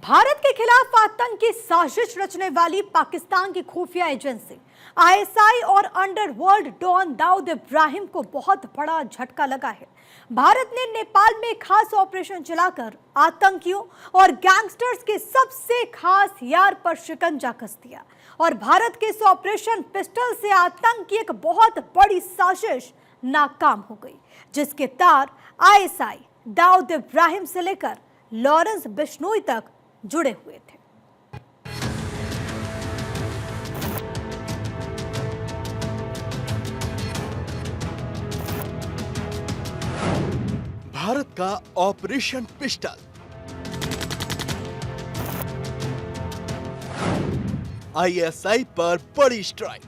भारत के खिलाफ आतंक की साजिश रचने वाली पाकिस्तान की खुफिया एजेंसी आईएसआई और अंडरवर्ल्ड डॉन दाऊद इब्राहिम को बहुत बड़ा झटका लगा है। भारत ने नेपाल में खास ऑपरेशन चलाकर आतंकियों और गैंगस्टर्स के सबसे खास यार पर शिकंजा कस दिया और भारत के इस ऑपरेशन पिस्टल से आतंक की एक बहुत बड़ी साजिश नाकाम हो गई, जिसके तार आईएसआई दाऊद इब्राहिम से लेकर लॉरेंस बिश्नोई तक जुड़े हुए थे। भारत का ऑपरेशन पिस्टल, आईएसआई पर बड़ी स्ट्राइक।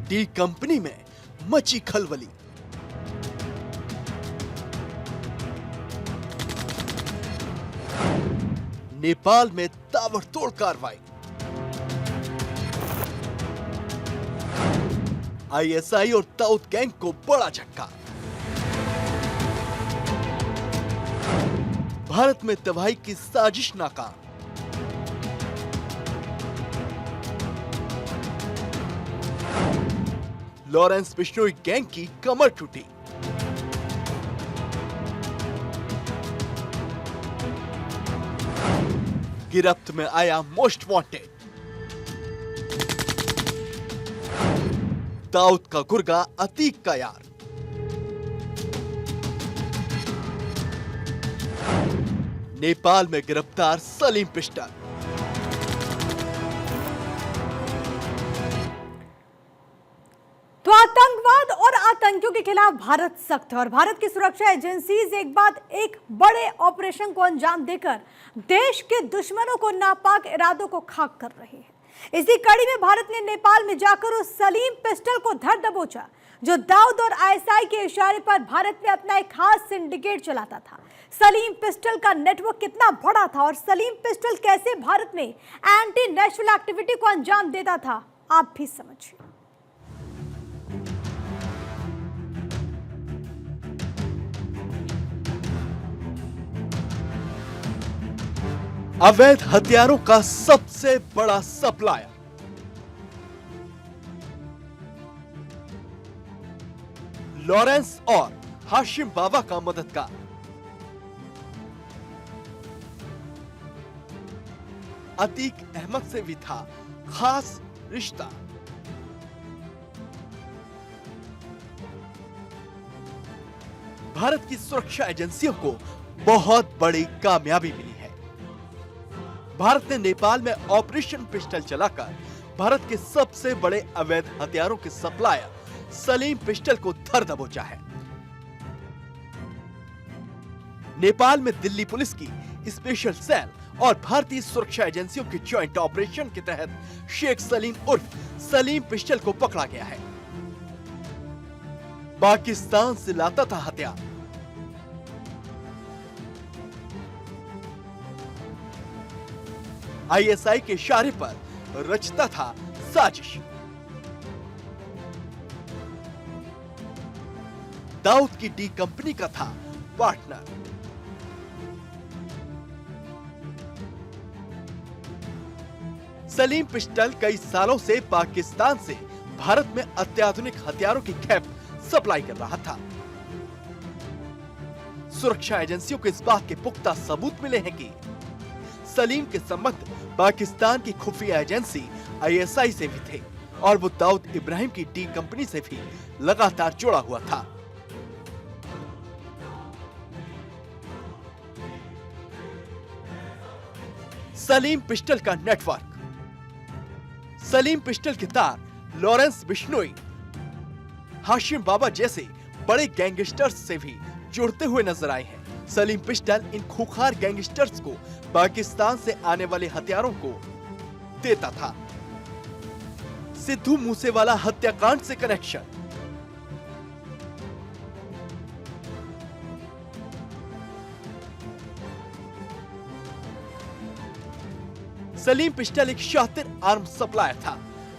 डी कंपनी में मची खलबली। नेपाल में ताबड़तोड़ कार्रवाई। आईएसआई और दाऊद गैंग को बड़ा झटका। भारत में तबाही की साजिश नाकाम। लॉरेंस बिश्नोई गैंग की कमर टूटी। गिरफ्त में आया मोस्ट वांटेड। दाऊद का गुर्गा अतीक का यार। नेपाल में गिरफ्तार सलीम पिस्टल। तो आतंकवाद और आतंकियों के खिलाफ भारत सख्त है और भारत की सुरक्षा एजेंसीज एक बड़े ऑपरेशन को अंजाम देकर देश के दुश्मनों को नापाक इरादों को खाक कर रही है। इसी कड़ी में भारत ने नेपाल में जाकर उस सलीम पिस्टल को धर दबोचा जो दाऊद और आईएसआई के इशारे पर भारत में अपना एक खास सिंडिकेट चलाता था। सलीम पिस्टल का नेटवर्क कितना बड़ा था और सलीम पिस्टल कैसे भारत में एंटी नेशनल एक्टिविटी को अंजाम देता था, आप भी समझिए। अवैध हथियारों का सबसे बड़ा सप्लायर, लॉरेंस और हाशिम बाबा का मददगार। अतीक अहमद से भी था खास रिश्ता। भारत की सुरक्षा एजेंसियों को बहुत बड़ी कामयाबी मिली है। भारत ने नेपाल में ऑपरेशन पिस्टल चलाकर भारत के सबसे बड़े अवैध हथियारों के सप्लायर सलीम पिस्टल को धर दबोचा है। नेपाल में दिल्ली पुलिस की स्पेशल सेल और भारतीय सुरक्षा एजेंसियों के ज्वाइंट ऑपरेशन के तहत शेख सलीम उर्फ सलीम पिस्टल को पकड़ा गया है। पाकिस्तान से लाता था हथियार। आईएसआई के इशारे पर रचता था साजिश। दाऊद की डी कंपनी का था पार्टनर। सलीम पिस्टल कई सालों से पाकिस्तान से भारत में अत्याधुनिक हथियारों की खेप सप्लाई कर रहा था। सुरक्षा एजेंसियों को इस बात के पुख्ता सबूत मिले हैं कि सलीम के संबंध पाकिस्तान की खुफिया एजेंसी आईएसआई से भी थे और वो दाऊद इब्राहिम की डी कंपनी से भी लगातार जुड़ा हुआ था। सलीम पिस्टल का नेटवर्क, सलीम पिस्टल के तार लॉरेंस बिश्नोई, हाशिम बाबा जैसे बड़े गैंगस्टर्स से भी जुड़ते हुए नजर आए हैं। सलीम पिस्टल इन खूंखार गैंगस्टर्स को पाकिस्तान से आने वाले हथियारों को देता था। सिद्धू मूसेवाला हत्याकांड से कनेक्शन, सलीम पिस्टल एक शातिर आर्म्स सप्लायर था।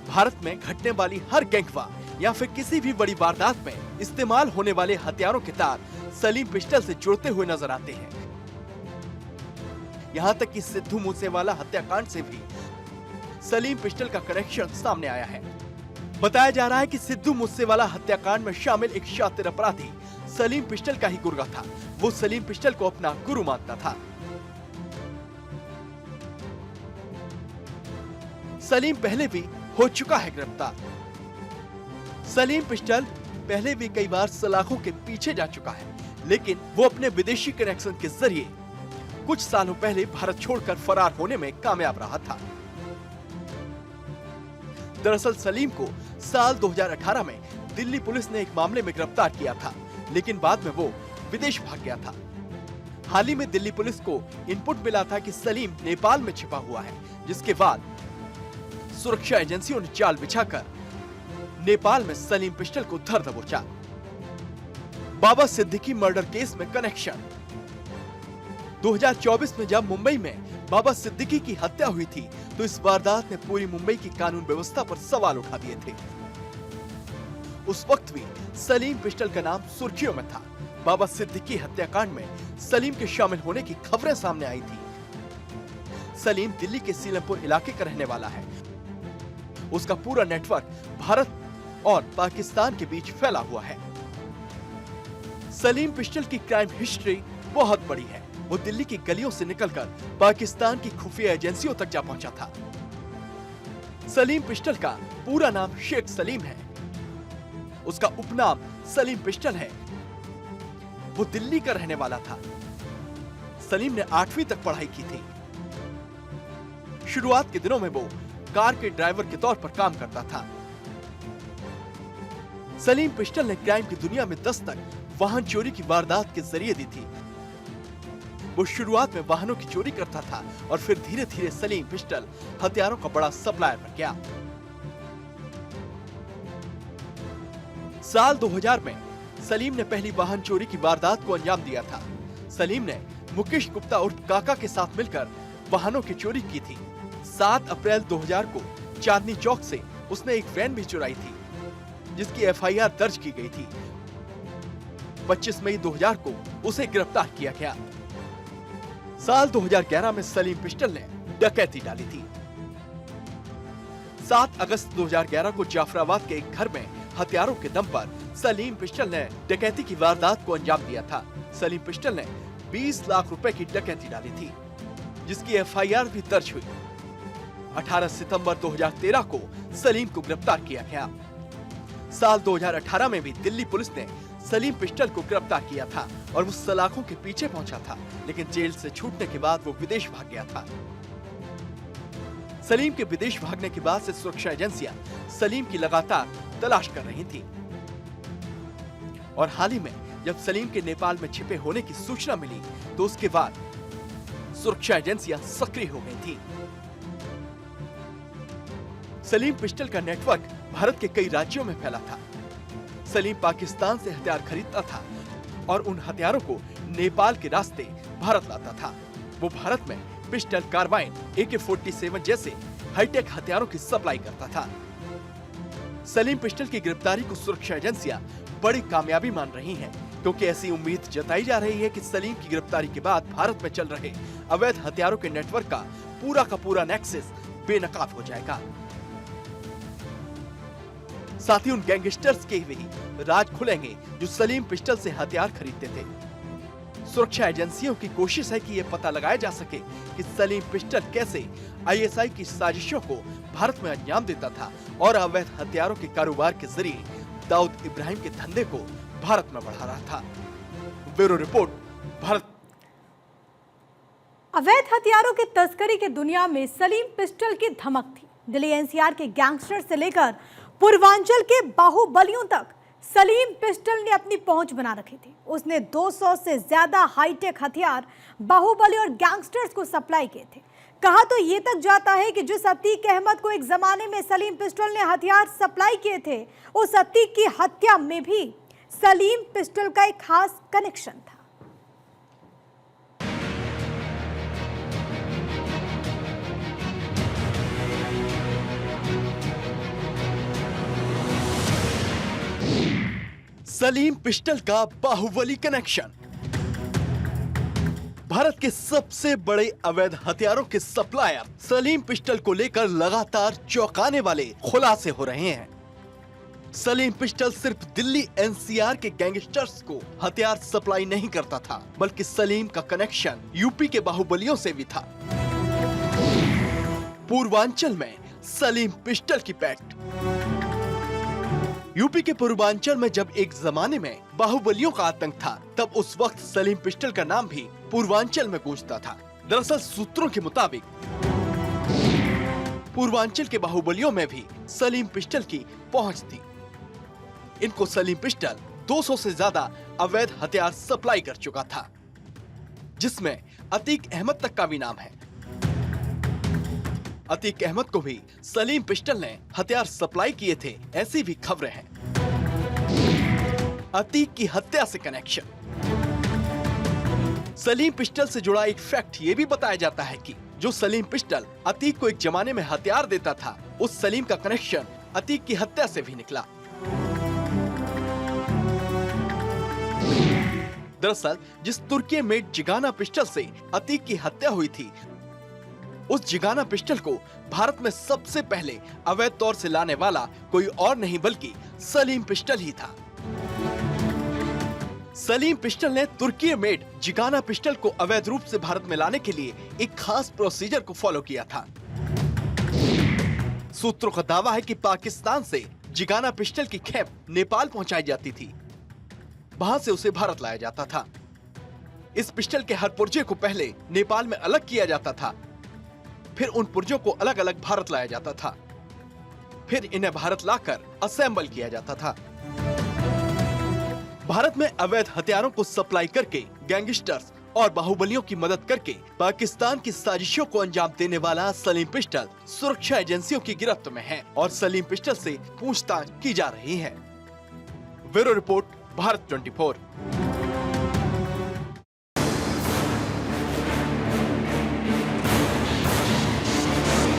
भारत में घटने वाली हर गैंगवार या फिर किसी भी बड़ी वारदात में इस्तेमाल होने वाले हथियारों के तार सलीम पिस्टल से जुड़ते हुए नजर आते हैं। यहाँ तक कि सिद्धू मूसेवाला हत्याकांड से भी सलीम पिस्टल का कनेक्शन सामने आया है। बताया जा रहा है कि सिद्धू मूसेवाला हत्याकांड में शामिल एक शातिर अपराधी सलीम पिस्टल का ही गुर्गा था। वो सलीम पिस्टल को अपना गुरु मानता था। सलीम पहले भी हो चुका है गिरफ्तार। सलीम पिस्टल पहले भी कई बार सलाखों के पीछे जा चुका है, लेकिन वो अपने विदेशी कनेक्शन के जरिए कुछ सालों पहले भारत छोड़कर फरार होने में कामयाब रहा था। दरअसल सलीम को साल 2018 में दिल्ली पुलिस ने एक मामले में गिरफ्तार किया था, लेकिन बाद में वो विदेश भाग गया था। हाल ही में दिल्ली पुलिस को इनपुट मिला था कि सलीम नेपाल में छिपा हुआ है, जिसके बाद सुरक्षा एजेंसियों ने जाल बिछाकर नेपाल में सलीम पिस्टल को धर दबोचा। बाबा सिद्दीकी मर्डर केस में कनेक्शन। 2024 में जब मुंबई में बाबा सिद्दीकी की हत्या हुई थी, तो इस वारदात ने पूरी मुंबई की कानून व्यवस्था पर सवाल उठा दिए थे। उस वक्त भी सलीम पिस्टल का नाम सुर्खियों में था। बाबा सिद्दीकी हत्याकांड में सलीम के शामिल होने की खबरें सामने आई थी। सलीम दिल्ली के सीलमपुर इलाके का रहने वाला है। उसका पूरा नेटवर्क भारत और पाकिस्तान के बीच फैला हुआ है। सलीम पिस्टल की क्राइम हिस्ट्री बहुत बड़ी है। वो दिल्ली की गलियों से निकलकर पाकिस्तान की खुफिया एजेंसियों तक जा पहुंचा था। सलीम पिस्टल का पूरा नाम शेख सलीम है। उसका उपनाम सलीम पिस्टल है। वो दिल्ली का रहने वाला था। सलीम ने 8वीं तक पढ़ाई की थी। शुरुआत के दिनों में वो कार के ड्राइवर के तौर पर काम करता था। सलीम पिस्टल ने क्राइम की दुनिया में दस्तक वाहन चोरी की वारदात के जरिए दी थी। वो शुरुआत में वाहनों की चोरी करता था और फिर धीरे धीरे सलीम पिस्टल हथियारों का बड़ा सप्लायर बन गया। साल 2000 में सलीम ने पहली वाहन चोरी की वारदात को अंजाम दिया था। सलीम ने मुकेश गुप्ता उर्फ काका के साथ मिलकर वाहनों की चोरी की थी। 7 अप्रैल 2000 को चांदनी चौक से उसने एक वैन भी चुराई थी, जिसकी एफआईआर दर्ज की गई थी। 25 मई 2000 को उसे गिरफ्तार किया गया। साल 2011 में सलीम पिस्टल ने डकैती डाली थी। 7 अगस्त 2011 को जाफराबाद के एक घर में हथियारों के दम पर सलीम पिस्टल ने डकैती की वारदात को अंजाम दिया था। सलीम पिस्टल ने 20 लाख रुपए की डकैती डाली थी, जिसकी एफआईआर भी दर्ज हुई। 18 सितंबर 2013 को सलीम को गिरफ्तार किया गया। साल 2018 में भी दिल्ली पुलिस ने सलीम पिस्टल को गिरफ्तार किया था और वो सलाखों के पीछे पहुंचा था, लेकिन जेल से छूटने के बाद वो विदेश भाग गया था। सलीम के विदेश भागने के बाद से सुरक्षा एजेंसियां सलीम की लगातार तलाश कर रही थी और हाल ही में जब सलीम के नेपाल में छिपे होने की सूचना मिली, तो उसके बाद सुरक्षा एजेंसियां सक्रिय हो गई थी। सलीम पिस्टल का नेटवर्क भारत के कई राज्यों में फैला था। सलीम पाकिस्तान से हथियार खरीदता था और उन हथियारों को नेपाल के रास्ते भारत लाता था। वो भारत में पिस्टल, कार्बाइन, AK-47 जैसे हाईटेक हथियारों की सप्लाई करता था। सलीम पिस्टल की गिरफ्तारी को सुरक्षा एजेंसियां बड़ी कामयाबी मान रही हैं, क्योंकि ऐसी उम्मीद जताई जा रही है कि सलीम की गिरफ्तारी के बाद भारत में चल रहे अवैध हथियारों के नेटवर्क का पूरा नेक्सस बेनकाब हो जाएगा। साथ ही उन गैंगस्टर्स के भी राज खुलेंगे जो सलीम पिस्टल से हथियार खरीदते थे। सुरक्षा एजेंसियों की कोशिश है कि ये पता लगाया जा सके कि सलीम पिस्टल कैसे ISI की साजिशों को भारत में अंजाम देता था और अवैध हथियारों के कारोबार के जरिए दाऊद इब्राहिम के धंधे को भारत में बढ़ा रहा था। Bureau report, Bharat. अवैध हथियारों की तस्करी की दुनिया में सलीम पिस्टल की धमक थी। दिल्ली NCR के गैंगस्टर से लेकर पूर्वांचल के बाहुबलियों तक सलीम पिस्टल ने अपनी पहुंच बना रखी थी। उसने 200 से ज्यादा हाईटेक हथियार बाहुबली और गैंगस्टर्स को सप्लाई किए थे। कहा तो ये तक जाता है कि जिस अतीक अहमद को एक जमाने में सलीम पिस्टल ने हथियार सप्लाई किए थे, उस अतीक की हत्या में भी सलीम पिस्टल का एक खास कनेक्शन था। सलीम पिस्टल का बाहुबली कनेक्शन। भारत के सबसे बड़े अवैध हथियारों के सप्लायर सलीम पिस्टल को लेकर लगातार चौंकाने वाले खुलासे हो रहे हैं। सलीम पिस्टल सिर्फ दिल्ली एनसीआर के गैंगस्टर्स को हथियार सप्लाई नहीं करता था, बल्कि सलीम का कनेक्शन यूपी के बाहुबलियों से भी था। पूर्वांचल में सलीम पिस्टल की पैठ। यूपी के पूर्वांचल में जब एक जमाने में बाहुबलियों का आतंक था, तब उस वक्त सलीम पिस्टल का नाम भी पूर्वांचल में गूंजता था। दरअसल सूत्रों के मुताबिक पूर्वांचल के बाहुबलियों में भी सलीम पिस्टल की पहुंच थी। इनको सलीम पिस्टल 200 से ज्यादा अवैध हथियार सप्लाई कर चुका था, जिसमें अतीक अहमद तक का भी नाम है। अतीक अहमद को भी सलीम पिस्टल ने हथियार सप्लाई किए थे, ऐसी भी खबरें हैं। अतीक की हत्या से कनेक्शन। सलीम पिस्टल से जुड़ा एक फैक्ट ये भी बताया जाता है कि जो सलीम पिस्टल अतीक को एक जमाने में हथियार देता था, उस सलीम का कनेक्शन अतीक की हत्या से भी निकला। दरअसल जिस तुर्की मेड जिगाना पिस्टल से अतीक की हत्या हुई थी, उस जिगाना पिस्टल को भारत में सबसे पहले अवैध तौर से लाने वाला कोई और नहीं बल्कि सलीम पिस्टल ही था। सलीम पिस्टल ने तुर्की मेड जिगाना पिस्टल को अवैध रूप से भारत में लाने के लिए एक खास प्रोसीजर को फॉलो किया था। सूत्रों का दावा है कि पाकिस्तान से जिगाना पिस्टल की खेप नेपाल पहुंचाई जाती थी, वहां से उसे भारत लाया जाता था। इस पिस्टल के हर पुर्जे को पहले नेपाल में अलग किया जाता था, फिर उन पुर्जों को अलग अलग भारत लाया जाता था, फिर इन्हें भारत लाकर असेंबल किया जाता था। भारत में अवैध हथियारों को सप्लाई करके गैंगस्टर्स और बाहुबलियों की मदद करके पाकिस्तान की साजिशों को अंजाम देने वाला सलीम पिस्टल सुरक्षा एजेंसियों की गिरफ्त में है और सलीम पिस्टल से पूछताछ की जा रही है। Bureau report, Bharat 24।